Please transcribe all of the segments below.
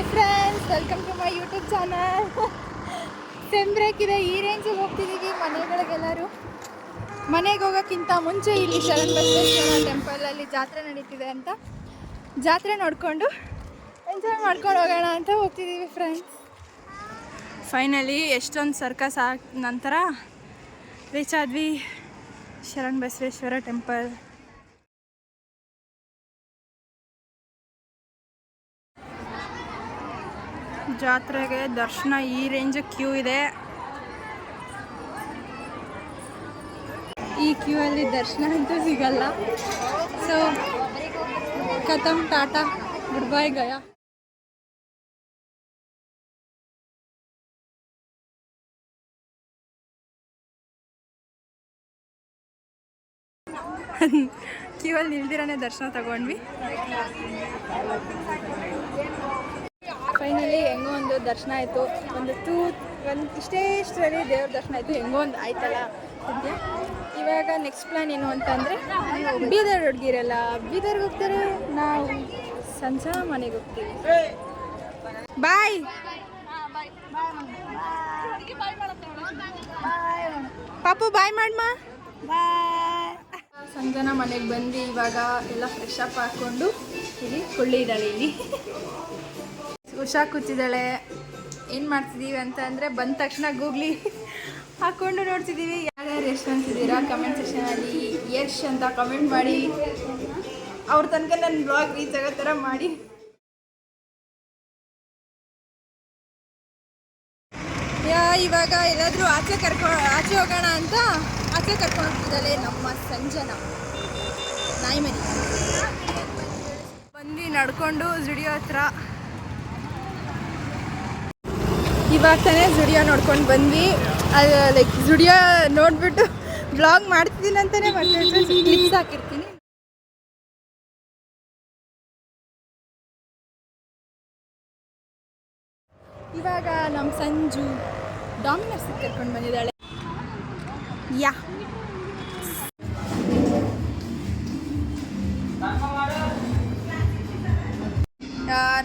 Hi friends, welcome to my YouTube channel. Sem break ಇದೆ, ಈ ರೇಂಜಿಗೆ ಹೋಗ್ತಿದ್ದೀವಿ ಮನೆಗಳಿಗೆಲ್ಲರೂ. ಮನೆಗೆ ಹೋಗೋಕ್ಕಿಂತ ಮುಂಚೆ ಇಲ್ಲಿ ಶರಣ್ ಬಸವೇಶ್ವರ ಟೆಂಪಲಲ್ಲಿ ಜಾತ್ರೆ ನಡೀತಿದೆ ಅಂತ, ಜಾತ್ರೆ ನೋಡಿಕೊಂಡು ಎಂಜಾಯ್ ಮಾಡ್ಕೊಂಡು ಹೋಗೋಣ ಅಂತ ಹೋಗ್ತಿದ್ದೀವಿ ಫ್ರೆಂಡ್ಸ್. ಫೈನಲಿ ಎಷ್ಟೊಂದು ಸರ್ಕಸ್ ನಂತರ ರೀಚ್ ಆದ್ವಿ ಶರಣ್ ಬಸವೇಶ್ವರ ಟೆಂಪಲ್. ಜಾತ್ರೆಗೆ ದರ್ಶನ ಈ ರೇಂಜ್ ಕ್ಯೂ ಇದೆ. ಈ ಕ್ಯೂ ಅಲ್ಲಿ ದರ್ಶನ ಅಂತೂ ಸಿಗಲ್ಲ. ಸೊ ಖತಮ್, ಟಾಟಾ, ಗುಡ್ ಬೈ, ಗಯಾ. ಕ್ಯೂ ಅಲ್ಲಿ ನಿಲ್ದಿರಾನೆ ದರ್ಶನ ತಗೊಂಡ್ವಿ. ಫೈನಲಿ ಹೆಂಗೋ ಒಂದು ದರ್ಶನ ಆಯಿತು. ಒಂದು ಇಷ್ಟೇಷ್ಟರಲ್ಲಿ ದೇವ್ರ ದರ್ಶನ ಆಯಿತು, ಹೆಂಗೋ ಒಂದು ಆಯ್ತಲ್ಲ ಸದ್ಯ. ಇವಾಗ ನೆಕ್ಸ್ಟ್ ಪ್ಲ್ಯಾನ್ ಏನು ಅಂತಂದರೆ, ಬೀದರ್ ಹುಡುಗಿರಲ್ಲ ಬೀದರ್ಗೆ ಹೋಗ್ತಾರೆ, ನಾವು ಸಂಜೆ ಮನೆಗೆ ಹೋಗ್ತೀವಿ. ಬಾಯ್ ಪಾಪು, ಬಾಯ್ ಮಾಡಮ್ಮ. ಬಾಯ್. ಸಂಜನ ಮನೆಗೆ ಬಂದು ಇವಾಗ ಎಲ್ಲ ಫ್ರೆಶ್ ಅಪ್ ಹಾಕ್ಕೊಂಡು ಇಲ್ಲಿ ಕೊಳ್ಳಿ ಇದ್ದಾಳೆ. ಇಲ್ಲಿ ಉಷಾ ಕೂತಿದ್ದಾಳೆ. ಏನು ಮಾಡ್ತಿದ್ದೀವಿ ಅಂತ ಅಂದರೆ, ಬಂದ ತಕ್ಷಣ ಗೂಗ್ಲಿ ಹಾಕ್ಕೊಂಡು ನೋಡ್ತಿದ್ದೀವಿ. ಯಾರ್ಯಾರು ಎಷ್ಟು ಅಂತಿದ್ದೀರಾ ಕಮೆಂಟ್ ಸೆಕ್ಷನಲ್ಲಿ ಯಶ್ ಅಂತ ಕಮೆಂಟ್ ಮಾಡಿ, ಅವ್ರ ತನಕ ನನ್ನ ಬ್ಲಾಗ್ ರೀಚ್ ಆಗೋ ಥರ ಮಾಡಿ. ಇವಾಗ ಎಲ್ಲಾದರೂ ಆಚೆ ಹೋಗೋಣ ಅಂತ ಆಚೆ ಕರ್ಕೊಂಡು ಹೋಗ್ತಿದ್ದಾಳೆ ನಮ್ಮ ಸಂಜನ, ನಾಯಿ ಮರಿ. ಬಂದು ನಡ್ಕೊಂಡು ಜುಡಿಯೋ ಹತ್ರ. ಇವಾಗ ತಾನೇ ಜುಡಿಯೋ ನೋಡ್ಕೊಂಡು ಬಂದ್ವಿ. ಅದು ಲೈಕ್ ಜುಡಿಯೋ ನೋಡಿಬಿಟ್ಟು ಬ್ಲಾಗ್ ಮಾಡ್ತಿದ್ದೀನಿ ಅಂತಲೇ ಮತ್ತೆ ಕ್ಲಿಪ್ಸ್ ಹಾಕಿರ್ತೀನಿ. ಇವಾಗ ನಮ್ಮ ಸಂಜು ಡಾಮಿನೋಸ್ಗೆ ಕರ್ಕೊಂಡು ಬಂದಿದ್ದಾಳೆ. ಯಾ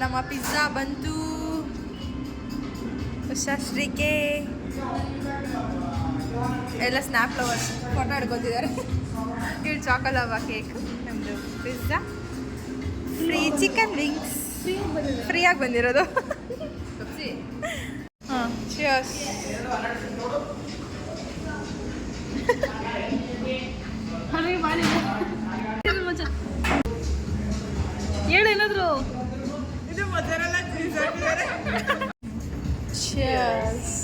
ನಮ್ಮ ಪಿಜ್ಜಾ ಬಂತು. ಶ್ರೀಕೆ ಎಲ್ಲ ಸ್ನ್ಯಾಪ್ ಲವರ್ಸ್ ಫೋಟೋ ಹಿಡ್ಕೊತಿದ್ದಾರೆ. ಇಲ್ಲಿ ಚಾಕೊಲಾವಾ ಕೇಕ್, ನಮ್ಮದು ಪಿಜ್ಜಾ, ಫ್ರೀ ಚಿಕನ್ ವಿಂಗ್ಸ್ ಫ್ರೀಯಾಗಿ ಬಂದಿರೋದು. ಹಾಂ, ಚಿಯರ್ಸ್. ಹೇಳೇನಾದ್ರು ಇದು ಮೊದಲೆಲ್ಲ ಚಿಯರ್ಸ್.